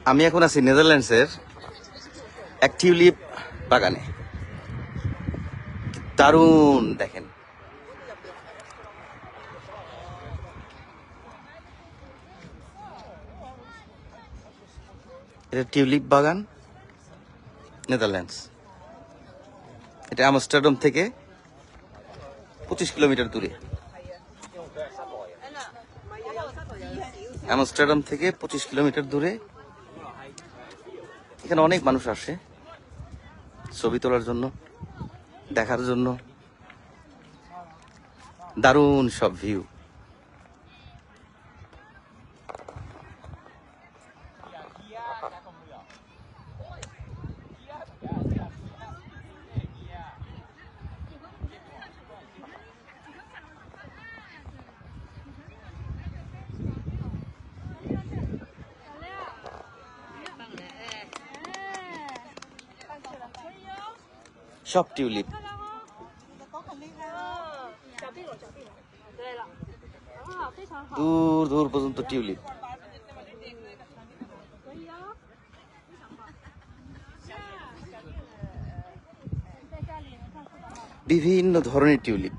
আমি এখন আছি নেদারল্যান্ডসের এক টিউলিপ বাগানে। দারুণ দেখেন, এটা টিউলিপ বাগান, নেদারল্যান্ডস। এটা আমস্টারডাম থেকে 25 কিলোমিটার দূরে। আমস্টারডাম থেকে 25 কিলোমিটার দূরে। এখানে অনেক মানুষ আসে ছবি তোলার জন্য, দেখার জন্য। দারুণ সব ভিউ। সব টিউলিপ, দূর দূর পর্যন্ত টিউলিপ। বিভিন্ন ধরনের টিউলিপ।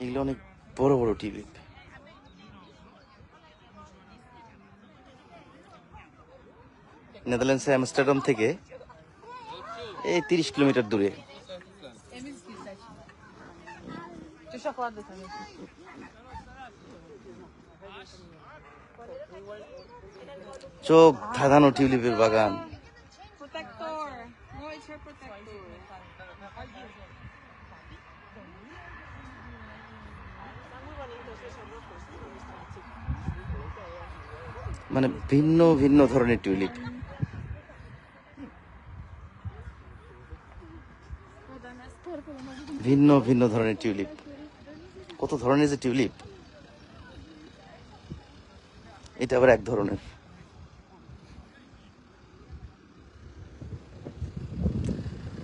এগুলো অনেক বড় বড় টিউলিপ। নেদারল্যান্ডসের আমস্টারডাম থেকে এই 30 কিলোমিটার দূরে। চোখ ধাঁধানো টিউলিপের বাগান। মানে ভিন্ন ভিন্ন ধরনের টিউলিপ। ভিন্ন ভিন্ন ধরনের টিউলিপ। কত ধরনের যে টিউলিপ, এটা আবার এক ধরনের।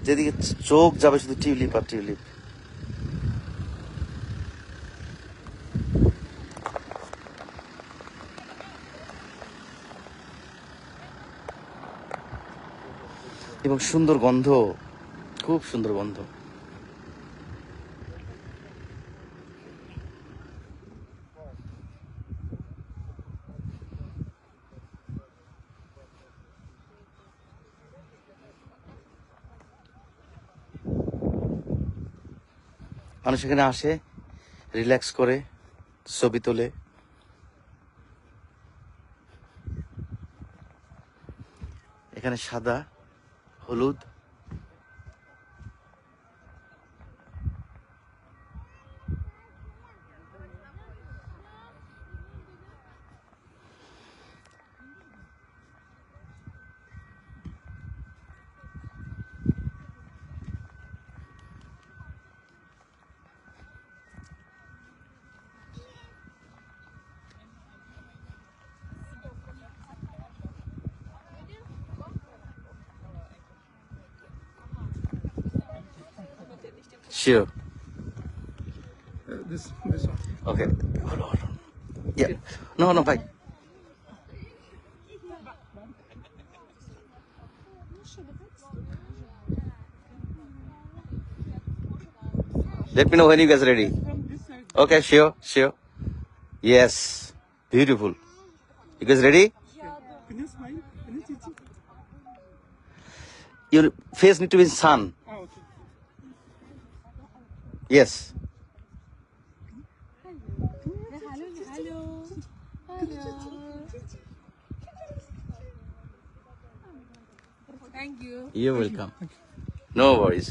যেদিকে চোখ যাবে শুধু টিউলিপ আর টিউলিপ। এবং সুন্দর গন্ধ, খুব সুন্দর গন্ধ। মানুষ এখানে আসে, রিল্যাক্স করে, ছবি তোলে। এখানে সাদা, হলুদ, sure. This one. Okay. Hold on. Yeah. No, bye. Let me know when you guys are ready. Okay, sure. Yes. Beautiful. You guys ready? Can you smile? Can you chichi? Your face need to be in sun. Oh, okay. Yes. Thank you. You're welcome. No worries.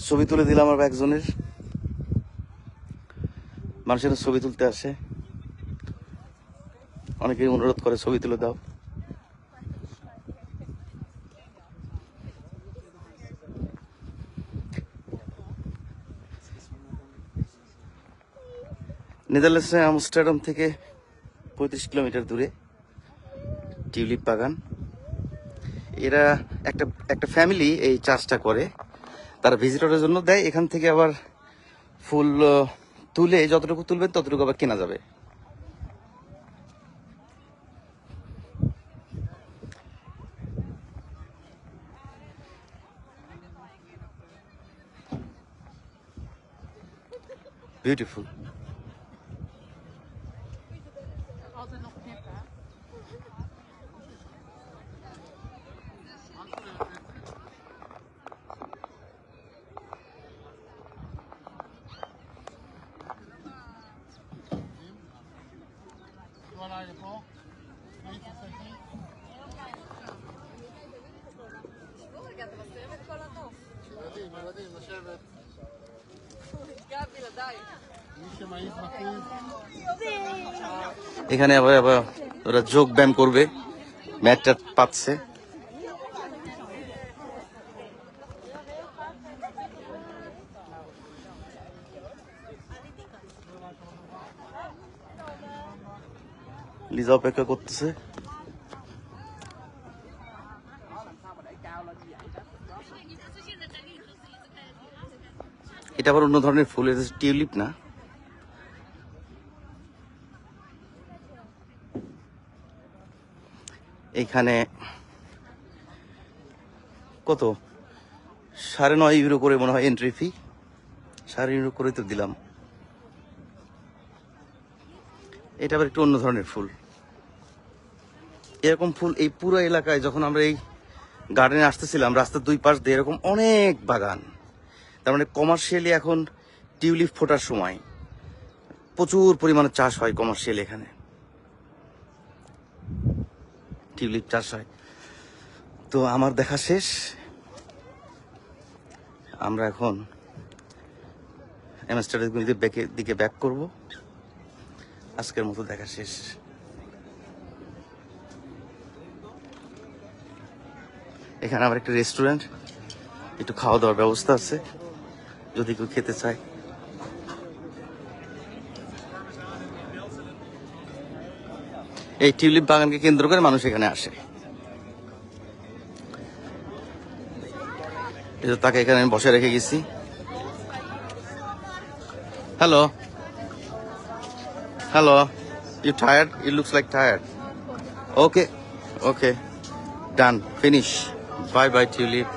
ছবি তুলে দিলাম আমার একজনের। মানুষের ছবি তুলতে আসে, অনেকেই অনুরোধ করে ছবি তুলে দাও। নেদারল্যান্ডসের আমস্টারডাম থেকে 35 কিলোমিটার দূরে টিউলিপ বাগান। এরা একটা একটা ফ্যামিলি এই চাষটা করে, তারা ভিজিটরের জন্য দেয়। এখান থেকে আবার ফুল তুলে যতটুকু তুলবেন ততটুকু আবার কেনা যাবে। বিউটিফুল। Altijd nog knippen. এখানে আবার আবার ওরা যোগ ব্যায়াম করবে, ম্যাটটা পাচ্ছে। লিজা অপেক্ষা করতেছে। এটা আবার অন্য ধরনের ফুল, এটা টিউলিপ না। এখানে কত 9.5 ইউরো করে মনে হয় এন্ট্রি ফি, 9.5 ইউরো করে তো দিলাম। এটা আবার একটু অন্য ধরনের ফুল। এরকম ফুল এই পুরো এলাকায়, যখন আমরা এই গার্ডেনে আসতেছিলাম, রাস্তার দুই পাশ দিয়ে এরকম অনেক বাগান। তার মানে কমার্শিয়ালি এখন টিউলিপ ফোটার সময়, প্রচুর পরিমাণে চাষ হয় কমার্শিয়াল। এখানে টিউলিপ চাষ হয়। তো আমার দেখা শেষ, আমরা এখন আমস্টারডাম দিকে ব্যাক করব। আজকের মতো দেখা শেষ। এখানে আবার একটা রেস্টুরেন্ট, একটু খাওয়া দাওয়ার ব্যবস্থা আছে যদি কেউ খেতে চায়। এই টিউলিপ বাগানকে কেন্দ্র করে মানুষ এখানে আসে। তাকে এখানে আমি বসে রেখে গেছি। Hello hello, you tired? You looks like tired. Okay okay, done, finish. Bye bye tulip.